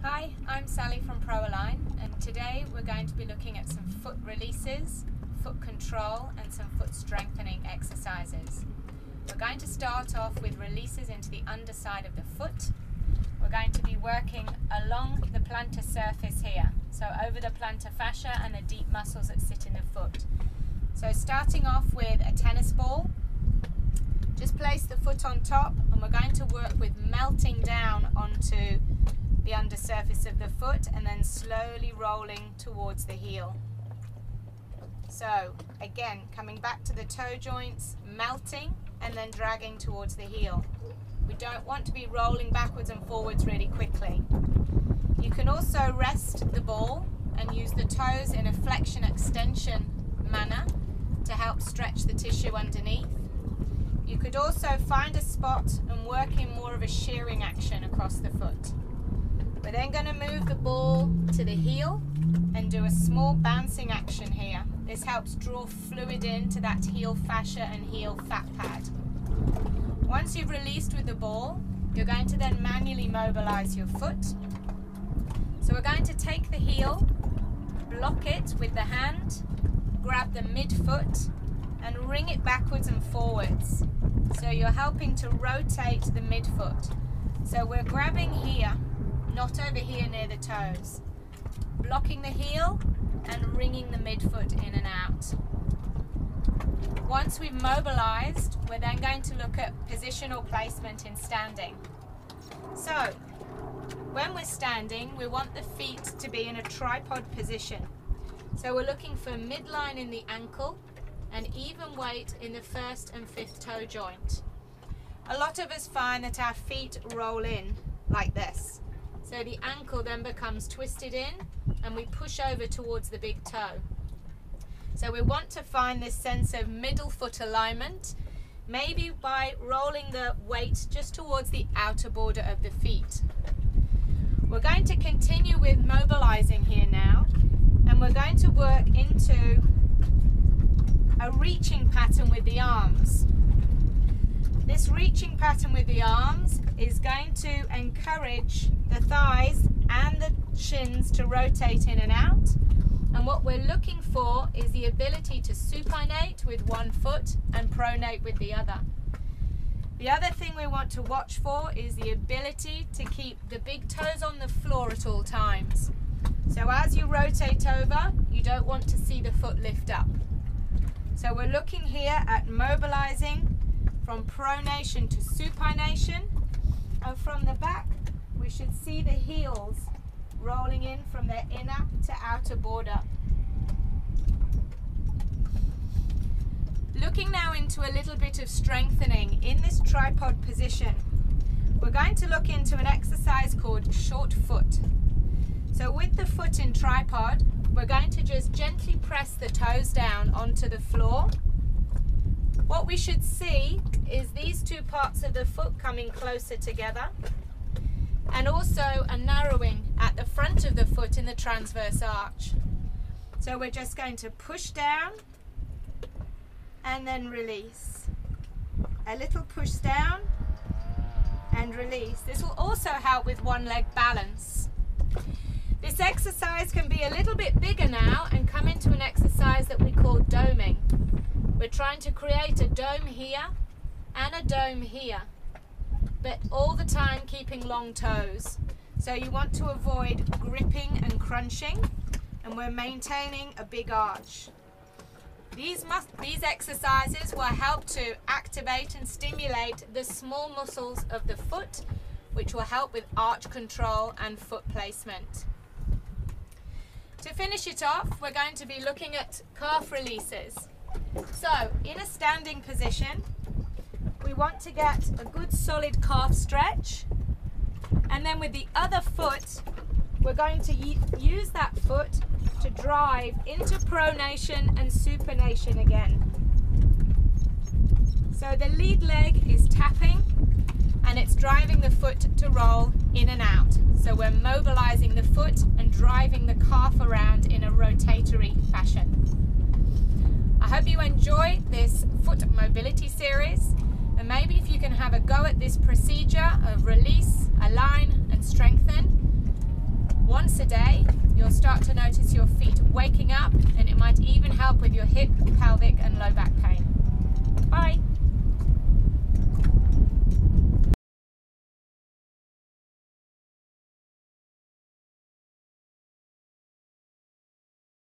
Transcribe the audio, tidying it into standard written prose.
Hi, I'm Sally from ProAlign, and today we're going to be looking at some foot releases, foot control and some foot strengthening exercises. We're going to start off with releases into the underside of the foot. We're going to be working along the plantar surface here, so over the plantar fascia and the deep muscles that sit in the foot. So starting off with a tennis ball, just place the foot on top and we're going to work with melting down onto the undersurface of the foot and then slowly rolling towards the heel. So again, coming back to the toe joints, melting and then dragging towards the heel. We don't want to be rolling backwards and forwards really quickly. You can also rest the ball and use the toes in a flexion extension manner to help stretch the tissue underneath. You could also find a spot and work in more of a shearing action across the foot. We're then going to move the ball to the heel and do a small bouncing action here. This helps draw fluid into that heel fascia and heel fat pad. Once you've released with the ball, you're going to then manually mobilize your foot. So we're going to take the heel, block it with the hand, grab the midfoot and ring it backwards and forwards. So you're helping to rotate the midfoot. So we're grabbing here, not over here near the toes, blocking the heel and ringing the midfoot in and out. Once we've mobilized, we're then going to look at positional placement in standing. So when we're standing, we want the feet to be in a tripod position. So we're looking for midline in the ankle and even weight in the first and fifth toe joint. A lot of us find that our feet roll in like this. So the ankle then becomes twisted in and we push over towards the big toe. So we want to find this sense of middle foot alignment, maybe by rolling the weight just towards the outer border of the feet. We're going to continue with mobilizing here now, and we're going to work into a reaching pattern with the arms. This reaching pattern with the arms is going to encourage the thighs and the shins to rotate in and out. And what we're looking for is the ability to supinate with one foot and pronate with the other. The other thing we want to watch for is the ability to keep the big toes on the floor at all times. So as you rotate over, you don't want to see the foot lift up. So we're looking here at mobilizing from pronation to supination, and from the back we should see the heels rolling in from their inner to outer border. Looking now into a little bit of strengthening in this tripod position, we're going to look into an exercise called short foot. So with the foot in tripod, we're going to just gently press the toes down onto the floor. What we should see is these two parts of the foot coming closer together, and also a narrowing at the front of the foot in the transverse arch. So we're just going to push down and then release. A little push down and release. This will also help with one leg balance. This exercise can be a little bit bigger now and come into an exercise that we call doming. We're trying to create a dome here and a dome here, but all the time keeping long toes. So you want to avoid gripping and crunching, and we're maintaining a big arch. These exercises will help to activate and stimulate the small muscles of the foot, which will help with arch control and foot placement. To finish it off, we're going to be looking at calf releases. So in a standing position, we want to get a good solid calf stretch, and then with the other foot we're going to use that foot to drive into pronation and supination again. So the lead leg is tapping and it's driving the foot to roll in and out. So we're mobilizing the foot and driving the calf around in a rotatory fashion. I hope you enjoy this foot mobility series, and maybe if you can have a go at this procedure of release, align and strengthen, you'll start to notice your feet waking up, and it might even help with your hip, pelvic and low back pain.